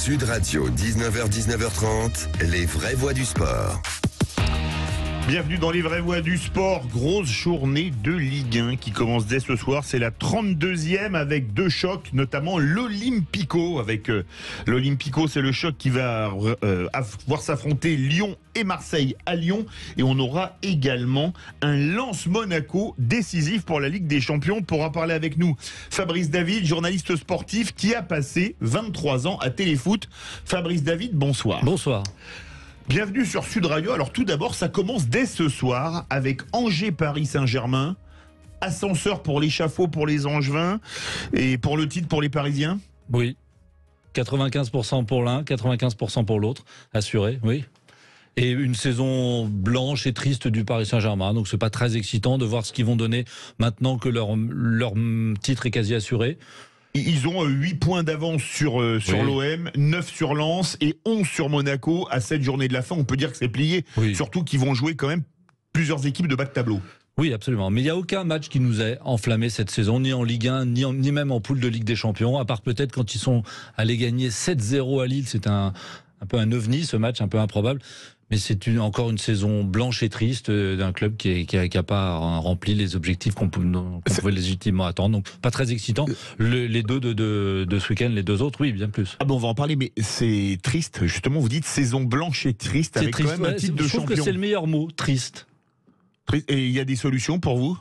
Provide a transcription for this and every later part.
Sud Radio, 19h-19h30, les vraies voix du sport. Bienvenue dans les vraies voix du sport. Grosse journée de Ligue 1 qui commence dès ce soir. C'est la 32e avec deux chocs, notamment l'Olympico. Avec l'Olympico, c'est le choc qui va voir s'affronter Lyon et Marseille à Lyon. Et on aura également un Lens-Monaco décisif pour la Ligue des Champions. Pour en parler avec nous, Fabrice David, journaliste sportif qui a passé 23 ans à Téléfoot. Fabrice David, bonsoir. Bonsoir. Bienvenue sur Sud Radio. Alors tout d'abord, ça commence dès ce soir avec Angers-Paris Saint-Germain. Ascenseur pour l'échafaud pour les Angevins et pour le titre pour les Parisiens. Oui, 95% pour l'un, 95% pour l'autre, assuré, oui. Et une saison blanche et triste du Paris Saint-Germain, donc c'est pas très excitant de voir ce qu'ils vont donner maintenant que leur titre est quasi assuré. Ils ont 8 points d'avance sur l'OM, 9 sur Lens et 11 sur Monaco. À cette journée de la fin, on peut dire que c'est plié. Oui. Surtout qu'ils vont jouer quand même plusieurs équipes de bas de tableau. Oui, absolument. Mais il n'y a aucun match qui nous ait enflammé cette saison, ni en Ligue 1, ni même en poule de Ligue des Champions, à part peut-être quand ils sont allés gagner 7-0 à Lille. C'est un peu un ovni, ce match, un peu improbable. Mais c'est encore une saison blanche et triste d'un club qui a pas rempli les objectifs qu'on pouvait légitimement attendre. Donc pas très excitant. Les deux de ce week-end, les deux autres, oui, bien plus. Ah bon, on va en parler, mais c'est triste. Justement, vous dites saison blanche et triste avec triste, quand même un titre de champion. Je trouve que c'est le meilleur mot, triste. Et il y a des solutions pour vous ?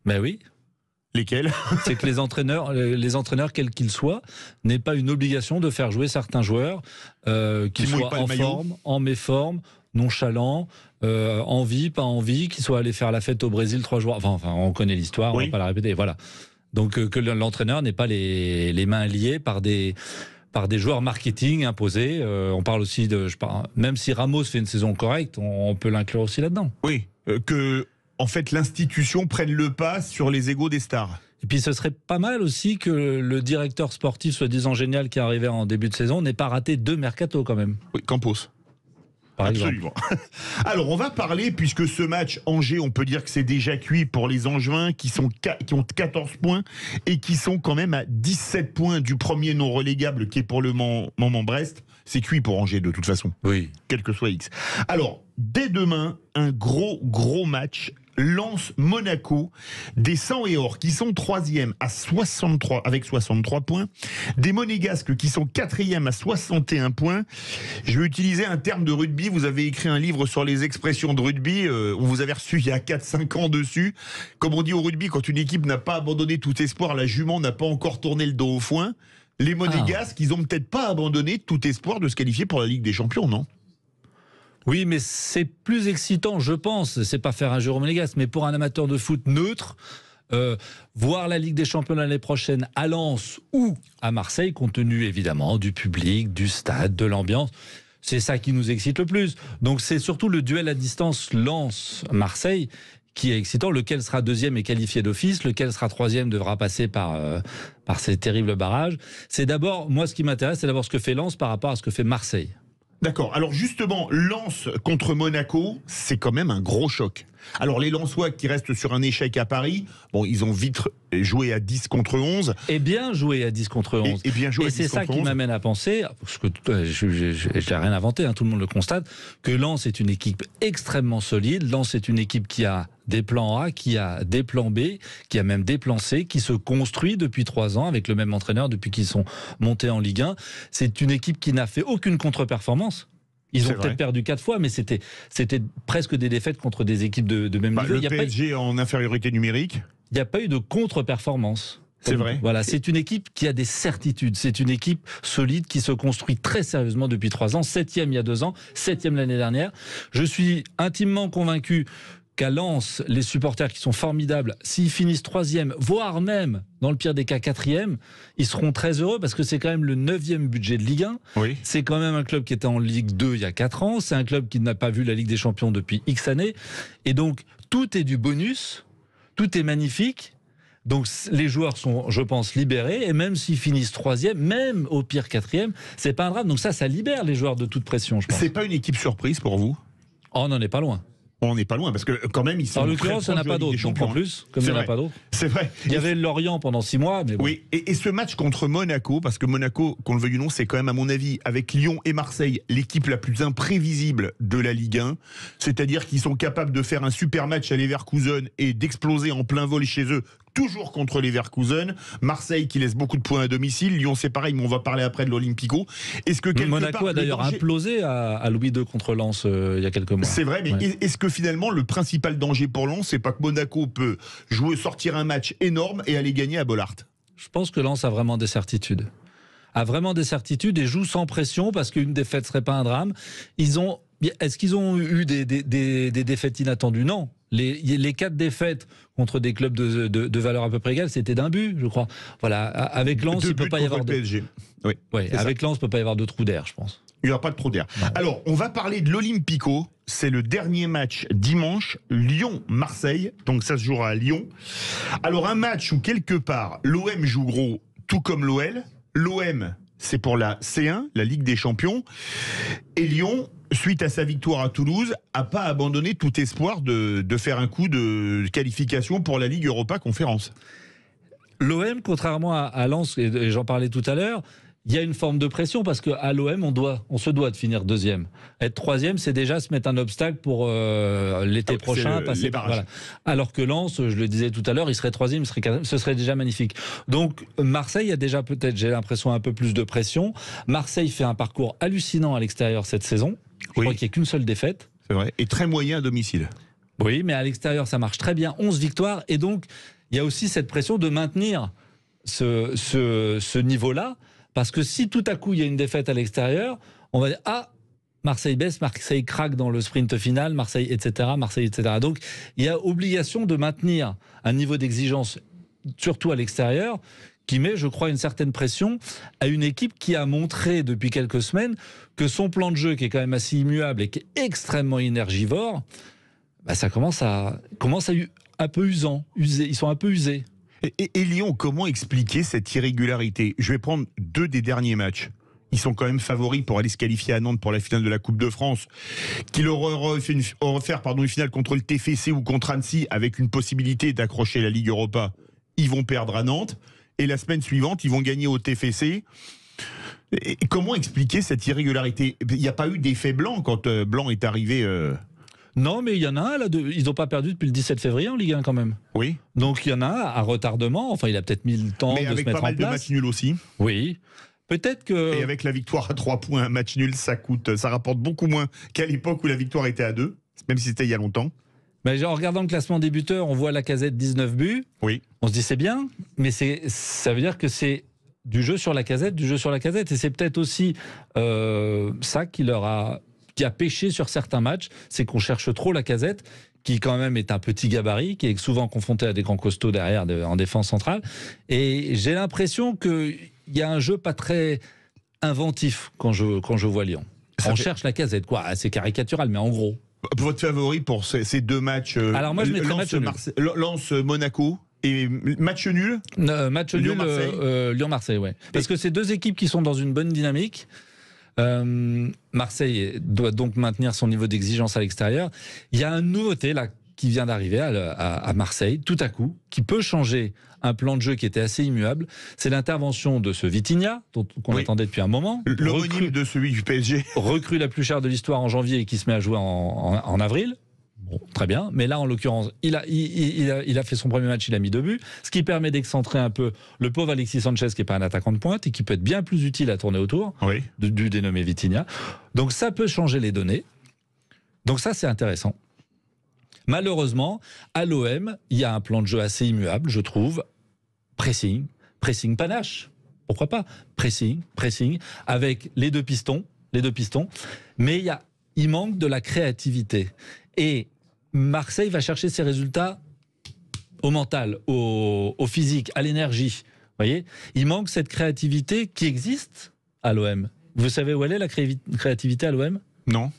Ben oui. Lesquels ? C'est que les entraîneurs, quels qu'ils soient, n'aient pas une obligation de faire jouer certains joueurs qui soient en forme, en méforme, nonchalants, envie, pas envie, qui soient allés faire la fête au Brésil 3 jours. Enfin, on connaît l'histoire, oui. On va pas la répéter. Voilà. Donc que l'entraîneur n'ait pas les mains liées par des joueurs marketing imposés. On parle aussi même si Ramos fait une saison correcte, on peut l'inclure aussi là-dedans. Oui, en fait, l'institution prenne le pas sur les égos des stars. Et puis ce serait pas mal aussi que le directeur sportif, soi-disant génial, qui est arrivé en début de saison, n'ait pas raté 2 mercato quand même. Oui, Campos. Absolument. Alors, on va parler, puisque ce match Angers, on peut dire que c'est déjà cuit pour les Angevins qui ont 14 points et qui sont quand même à 17 points du premier non relégable qui est pour le moment Brest. C'est cuit pour Angers de toute façon. Oui. Quel que soit X. Alors, dès demain, un gros match. Lens-Monaco, des 100 et or qui sont 3e avec 63 points, des Monégasques qui sont 4e à 61 points. Je vais utiliser un terme de rugby, vous avez écrit un livre sur les expressions de rugby, on vous avait reçu il y a 4-5 ans dessus. Comme on dit au rugby, quand une équipe n'a pas abandonné tout espoir, la jument n'a pas encore tourné le dos au foin. Les Monégasques, ils ont peut-être pas abandonné tout espoir de se qualifier pour la Ligue des Champions, non ? Oui, mais c'est plus excitant, je pense. C'est pas faire un jeu monégasque, mais pour un amateur de foot neutre, voir la Ligue des Champions l'année prochaine à Lens ou à Marseille, compte tenu évidemment du public, du stade, de l'ambiance, c'est ça qui nous excite le plus. Donc c'est surtout le duel à distance Lens-Marseille qui est excitant. Lequel sera deuxième est qualifié d'office, lequel sera troisième devra passer par ces terribles barrages. C'est d'abord, moi ce qui m'intéresse, c'est d'abord ce que fait Lens par rapport à ce que fait Marseille. D'accord. Alors justement, Lens contre Monaco, c'est quand même un gros choc. Alors les Lensois qui restent sur un échec à Paris, bon, ils ont vite joué à 10 contre 11. Et bien joué à 10 contre 11. Et c'est ça qui m'amène à penser, parce que je n'ai rien inventé, tout le monde le constate, que Lens est une équipe extrêmement solide. Lens est une équipe qui a des plans A, qui a des plans B, qui a même des plans C, qui se construit depuis 3 ans avec le même entraîneur depuis qu'ils sont montés en Ligue 1. C'est une équipe qui n'a fait aucune contre-performance. Ils ont peut-être perdu 4 fois, mais c'était presque des défaites contre des équipes de même niveau. Le PSG en infériorité numérique. Il n'y a pas eu de contre-performance. C'est vrai. Voilà, c'est une équipe qui a des certitudes. C'est une équipe solide qui se construit très sérieusement depuis 3 ans. 7e il y a 2 ans, 7e l'année dernière. Je suis intimement convaincu qu'à Lens, les supporters qui sont formidables, s'ils finissent 3e, voire même, dans le pire des cas, 4e, ils seront très heureux parce que c'est quand même le 9e budget de Ligue 1. Oui. C'est quand même un club qui était en Ligue 2 il y a 4 ans. C'est un club qui n'a pas vu la Ligue des Champions depuis X années. Et donc, tout est du bonus, tout est magnifique. Donc les joueurs sont, je pense, libérés. Et même s'ils finissent 3e, même au pire 4e, c'est pas un drame. Donc ça libère les joueurs de toute pression, je pense. C'est pas une équipe surprise pour vous ? Oh, on n'en est pas loin. On n'est pas loin, parce que quand même, ils sont. En l'occurrence, il n'y en a pas d'autres, donc en plus, comme il n'y en a pas d'autres. C'est vrai. Il y avait Lorient pendant 6 mois, mais bon. Oui, et ce match contre Monaco, parce que Monaco, qu'on le veuille ou non, c'est quand même, à mon avis, avec Lyon et Marseille, l'équipe la plus imprévisible de la Ligue 1. C'est-à-dire qu'ils sont capables de faire un super match à Leverkusen et d'exploser en plein vol chez eux, toujours contre Leverkusen. Marseille qui laisse beaucoup de points à domicile. Lyon, c'est pareil, mais on va parler après de l'Olympico. Est-ce que Monaco a d'ailleurs implosé à Louis II contre Lens il y a quelques mois. C'est vrai, mais est-ce que finalement, le principal danger pour Lens, c'est pas que Monaco peut sortir un match énorme et aller gagner à Bollaert? Je pense que Lens a vraiment des certitudes. Et joue sans pression parce qu'une défaite serait pas un drame. Est-ce qu'ils ont eu des défaites inattendues? Non. Les 4 défaites contre des clubs de valeur à peu près égale, c'était d'un but, je crois. Voilà. Avec Lens, il peut pas y avoir de PSG. Oui. Avec Lens, il peut pas y avoir de trou d'air, je pense. Il n'y aura pas de trou d'air. Alors, on va parler de l'Olympico. C'est le dernier match dimanche, Lyon-Marseille. Donc ça se jouera à Lyon. Alors, un match où quelque part, l'OM joue gros, tout comme l'OL. L'OM, c'est pour la C1, la Ligue des Champions. Et Lyon, suite à sa victoire à Toulouse, n'a pas abandonné tout espoir de faire un coup de qualification pour la Ligue Europa Conférence. L'OM, contrairement à Lens, et j'en parlais tout à l'heure, il y a une forme de pression parce qu'à l'OM, on se doit de finir 2e. Être 3e, c'est déjà se mettre un obstacle pour l'été prochain. Passer par, voilà. Alors que Lens, je le disais tout à l'heure, il serait 3e, ce serait déjà magnifique. Donc Marseille a déjà peut-être, j'ai l'impression, un peu plus de pression. Marseille fait un parcours hallucinant à l'extérieur cette saison. Je crois qu'il n'y a qu'une seule défaite. C'est vrai. Et très moyen à domicile. Oui, mais à l'extérieur, ça marche très bien. 11 victoires. Et donc, il y a aussi cette pression de maintenir ce niveau-là. Parce que si tout à coup, il y a une défaite à l'extérieur, on va dire « Ah, Marseille baisse, Marseille craque dans le sprint final, Marseille, etc. » Donc, il y a obligation de maintenir un niveau d'exigence, surtout à l'extérieur, qui met, je crois, une certaine pression à une équipe qui a montré depuis quelques semaines que son plan de jeu, qui est quand même assez immuable et qui est extrêmement énergivore, ça commence à un peu usant. Ils sont un peu usés. Et Lyon, comment expliquer cette irrégularité? Je vais prendre 2 des derniers matchs. Ils sont quand même favoris pour aller se qualifier à Nantes pour la finale de la Coupe de France, qui leur aurait fait une finale contre le TFC ou contre Annecy avec une possibilité d'accrocher la Ligue Europa. Ils vont perdre à Nantes et la semaine suivante, ils vont gagner au TFC. Et comment expliquer cette irrégularité? Il n'y a pas eu d'effet blanc quand Blanc est arrivé Non, mais il y en a un, là, ils n'ont pas perdu depuis le 17 février en Ligue 1 quand même. Oui. Donc il y en a un à retardement, enfin il a peut-être mis le temps de se mettre en place. Mais avec pas mal de matchs nuls aussi. Oui. Peut-être que... Et avec la victoire à 3 points, un match nul, ça rapporte beaucoup moins qu'à l'époque où la victoire était à 2, même si c'était il y a longtemps. Mais en regardant le classement des buteurs, on voit Lacazette 19 buts. Oui. On se dit c'est bien, mais ça veut dire que c'est du jeu sur Lacazette. Et c'est peut-être aussi ça qui a pêché sur certains matchs, c'est qu'on cherche trop Lacazette, qui quand même est un petit gabarit, qui est souvent confronté à des grands costauds derrière en défense centrale. Et j'ai l'impression qu'il y a un jeu pas très inventif quand je vois Lyon. On cherche Lacazette, quoi. C'est caricatural, mais en gros. Votre favori pour ces 2 matchs? Alors moi, je mettrais match nul. Lens-Monaco. Et match nul? Match nul, Lyon-Marseille, ouais. Parce que c'est 2 équipes qui sont dans une bonne dynamique. Marseille doit donc maintenir son niveau d'exigence à l'extérieur. Il y a une nouveauté là qui vient d'arriver à Marseille, tout à coup, qui peut changer un plan de jeu qui était assez immuable. C'est l'intervention de ce Vitinha, qu'on attendait depuis un moment. L'homonyme de celui du PSG. Recrue la plus chère de l'histoire en janvier et qui se met à jouer en avril. Bon, très bien, mais là en l'occurrence, il a fait son premier match, il a mis 2 buts, ce qui permet d'excentrer un peu le pauvre Alexis Sanchez qui n'est pas un attaquant de pointe et qui peut être bien plus utile à tourner autour du dénommé Vitinha. Donc ça peut changer les données. Donc ça c'est intéressant. Malheureusement, à l'OM, il y a un plan de jeu assez immuable, je trouve. Pressing panache, pourquoi pas. Pressing, avec les deux pistons. Mais il manque de la créativité. Et Marseille va chercher ses résultats au mental, au physique, à l'énergie. Vous voyez, il manque cette créativité qui existe à l'OM. Vous savez où elle est, la créativité à l'OM? Non.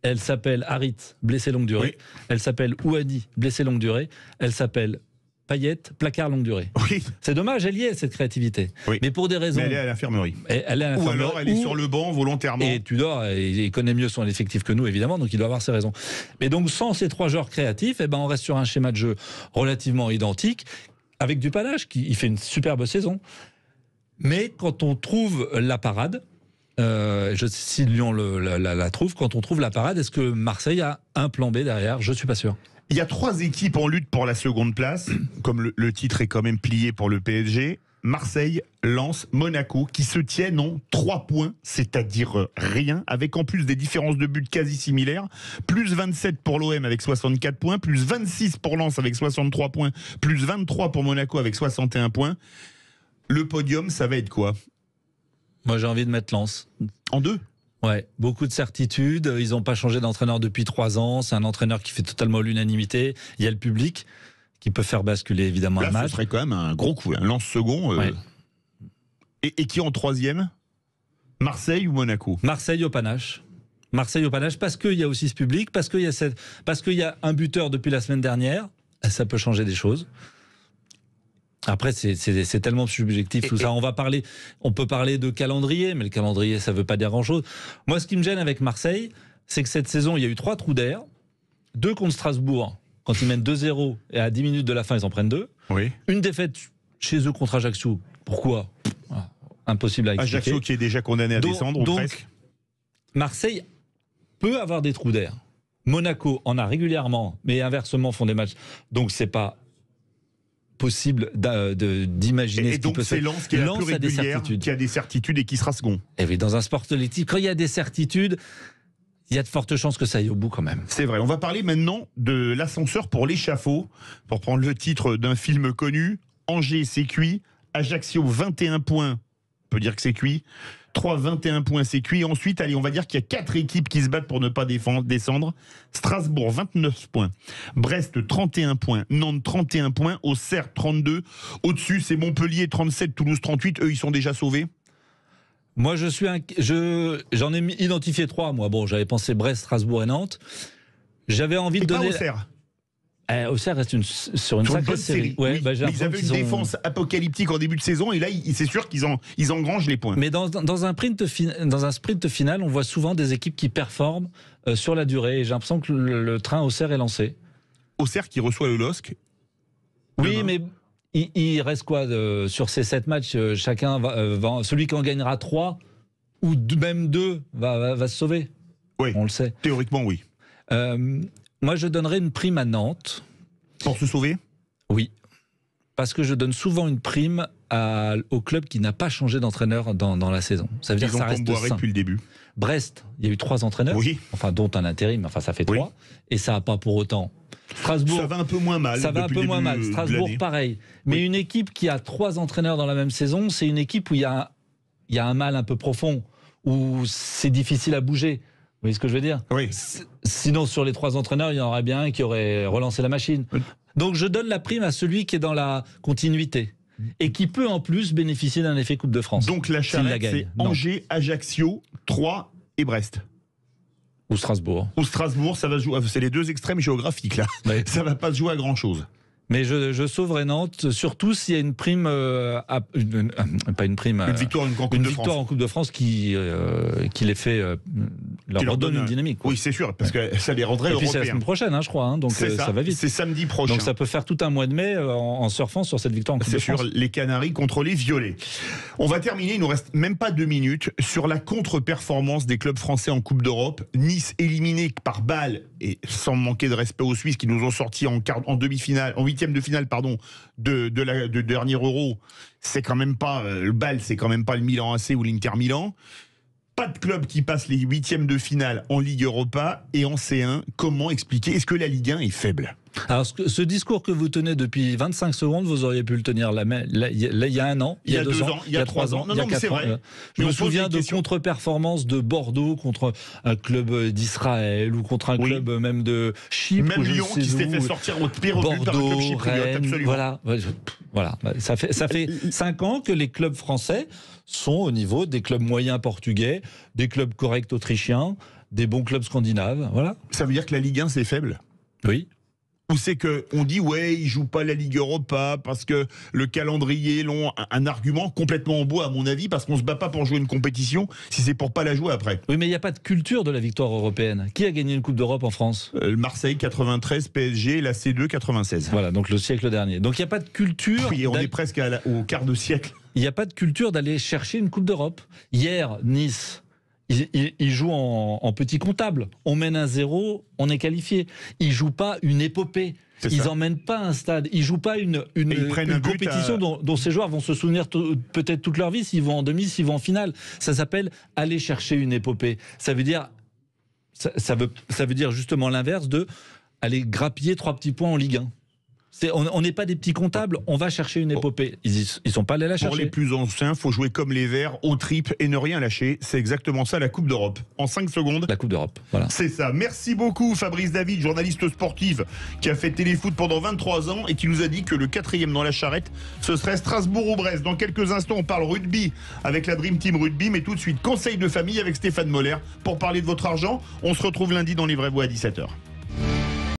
Elle s'appelle Harit, blessé longue durée. Oui. Elle s'appelle Ouadi, blessé longue durée. Elle s'appelle Payet, placard longue durée. Oui. C'est dommage, elle y est, cette créativité. Oui. Mais pour des raisons... Mais elle est à l'infirmerie. Elle est à Ou l'infirmerie, alors elle est sur le banc volontairement. Et Tudor, il connaît mieux son effectif que nous, évidemment, donc il doit avoir ses raisons. Mais donc, sans ces 3 joueurs créatifs, on reste sur un schéma de jeu relativement identique, avec du panache, qui il fait une superbe saison. Mais quand on trouve la parade, si Lyon la trouve, quand on trouve la parade, est-ce que Marseille a un plan B derrière? Je ne suis pas sûr. Il y a 3 équipes en lutte pour la seconde place, comme le titre est quand même plié pour le PSG. Marseille, Lens, Monaco, qui se tiennent en 3 points, c'est-à-dire rien, avec en plus des différences de but quasi similaires. Plus 27 pour l'OM avec 64 points, plus 26 pour Lens avec 63 points, plus 23 pour Monaco avec 61 points. Le podium, ça va être quoi? Moi, j'ai envie de mettre Lens. En 2? Ouais, beaucoup de certitudes. Ils n'ont pas changé d'entraîneur depuis 3 ans. C'est un entraîneur qui fait totalement l'unanimité. Il y a le public qui peut faire basculer évidemment Là, un match. ce serait quand même un gros coup. Un Lens second. Ouais. Et qui en 3e? Marseille ou Monaco? Marseille au panache. Marseille au panache parce qu'il y a aussi ce public, parce qu'il y a un buteur depuis la semaine dernière. Ça peut changer des choses. Après, c'est tellement subjectif tout ça. On peut parler de calendrier, mais le calendrier, ça ne veut pas dire grand-chose. Moi, ce qui me gêne avec Marseille, c'est que cette saison, il y a eu 3 trous d'air. 2 contre Strasbourg, quand ils mènent 2-0, et à 10 minutes de la fin, ils en prennent 2. Oui. Une défaite chez eux contre Ajaccio. Pourquoi? Impossible à expliquer. Ajaccio qui est déjà condamné à descendre, ou donc, presque. Marseille peut avoir des trous d'air. Monaco en a régulièrement, mais inversement font des matchs. Donc, c'est pas possible d'imaginer et donc c'est Lens qui est la plus régulière, qui a des certitudes et qui sera second. Et oui, dans un sport collectif, quand il y a des certitudes, il y a de fortes chances que ça aille au bout quand même. C'est vrai. On va parler maintenant de l'ascenseur pour l'échafaud, pour prendre le titre d'un film connu. Angers, c'est cuit. Ajaccio, 21 points. On peut dire que c'est cuit. 21 points, c'est cuit. Ensuite, allez, on va dire qu'il y a 4 équipes qui se battent pour ne pas descendre. Strasbourg, 29 points. Brest, 31 points. Nantes, 31 points. Auxerre, 32. Au-dessus, c'est Montpellier, 37. Toulouse, 38. Eux, ils sont déjà sauvés. Moi, j'en ai identifié 3. Moi, bon, j'avais pensé Brest, Strasbourg et Nantes. J'avais envie de donner. Auxerre. Auxerre reste sur une sacrée série. Ouais, oui. Mais ils avaient une défense apocalyptique en début de saison et là, c'est sûr qu'ils engrangent les points. Mais dans un sprint final, on voit souvent des équipes qui performent sur la durée. Et j'ai l'impression que le train Auxerre est lancé. Auxerre qui reçoit le LOSC. Oui, mais il reste quoi sur ces 7 matchs? Chacun celui qui en gagnera 3 ou même 2 va se sauver. Oui, on le sait. Théoriquement, oui. Moi, je donnerais une prime à Nantes. Pour se sauver? Oui. Parce que je donne souvent une prime au club qui n'a pas changé d'entraîneur dans la saison. Ça veut dire que ça reste sain. Depuis le début. Brest, il y a eu 3 entraîneurs, oui. Enfin dont un intérim, enfin ça fait 3, oui. Et ça n'a pas pour autant. Strasbourg, ça va un peu moins mal. Ça va un peu moins mal. Strasbourg, pareil. Mais oui. Une équipe qui a 3 entraîneurs dans la même saison, c'est une équipe où il y a un mal un peu profond, où c'est difficile à bouger. Vous voyez ce que je veux dire? Oui. Sinon, sur les 3 entraîneurs, il y en aurait bien un qui aurait relancé la machine. Oui. Donc, je donne la prime à celui qui est dans la continuité et qui peut en plus bénéficier d'un effet Coupe de France. Donc, la charrette, c'est Angers, Ajaccio, 3 et Brest. Ou Strasbourg. Ou Strasbourg, ça va se jouer. C'est les 2 extrêmes géographiques, là. Oui. Ça va pas se jouer à grand-chose. Mais je sauverai Nantes, surtout s'il y a une prime, pas une prime, une victoire en Coupe de France qui les fait, leur redonne une dynamique. Quoi. Oui, c'est sûr, parce que ça les rendrait européens. Et puis c'est la semaine prochaine, je crois, donc ça va vite. C'est samedi prochain. Donc ça peut faire tout un mois de mai en surfant sur cette victoire en Coupe de France. C'est sûr, les Canaries contre les Violets. On va terminer, il nous reste même pas 2 minutes, sur la contre-performance des clubs français en Coupe d'Europe. Nice éliminé par Bâle, et sans manquer de respect aux Suisses qui nous ont sortis en demi-finale, en 8e de finale, pardon, de dernier Euro. C'est quand même pas le Bâle, c'est quand même pas le Milan AC ou l'Inter Milan. Pas de club qui passe les 8e de finale en Ligue Europa et en C1. Comment expliquer? Est-ce que la Ligue 1 est faible? Alors, ce discours que vous tenez depuis 25 secondes, vous auriez pu le tenir là, il y a 1 an, il y a 2 ans, il y a 3 ans, il y a 4 ans. Je me souviens de contre-performances de Bordeaux contre un club d'Israël ou contre un club même de Chypre. Même Lyon qui s'est fait sortir au pire but par le club chypriote, absolument. Voilà. Ça fait 5 ans que les clubs français sont au niveau des clubs moyens portugais, des clubs corrects autrichiens, des bons clubs scandinaves. Voilà. Ça veut dire que la Ligue 1, c'est faible? Oui. Ou c'est qu'on dit, ouais, ils jouent pas la Ligue Europa parce que le calendrier est long, un argument complètement en bois, à mon avis, parce qu'on se bat pas pour jouer une compétition si c'est pour pas la jouer après. Oui, mais il n'y a pas de culture de la victoire européenne. Qui a gagné une Coupe d'Europe en France ? Marseille 93, PSG, la C2 96. Voilà, donc le siècle dernier. Donc il n'y a pas de culture. Oui, on est presque au quart de siècle. Il n'y a pas de culture d'aller chercher une Coupe d'Europe. Hier, Nice. Ils jouent en petit comptable. On mène 1-0, on est qualifié. Ils jouent pas une épopée. Ils n'emmènent pas un stade. Ils jouent pas une compétition dont ces joueurs vont se souvenir peut-être toute leur vie, s'ils vont en demi, s'ils vont en finale. Ça s'appelle aller chercher une épopée. Ça veut dire justement l'inverse de aller grappiller 3 petits points en Ligue 1. On n'est pas des petits comptables, on va chercher une épopée. Ils sont pas allés la chercher. Pour les plus anciens, il faut jouer comme les Verts, au trip et ne rien lâcher. C'est exactement ça la Coupe d'Europe. En 5 secondes. La Coupe d'Europe, voilà. C'est ça. Merci beaucoup Fabrice David, journaliste sportif qui a fait téléfoot pendant 23 ans et qui nous a dit que le 4e dans la charrette, ce serait Strasbourg ou Brest. Dans quelques instants, on parle rugby avec la Dream Team Rugby, mais tout de suite, conseil de famille avec Stéphane Moller pour parler de votre argent. On se retrouve lundi dans Les Vraies Voix à 17h.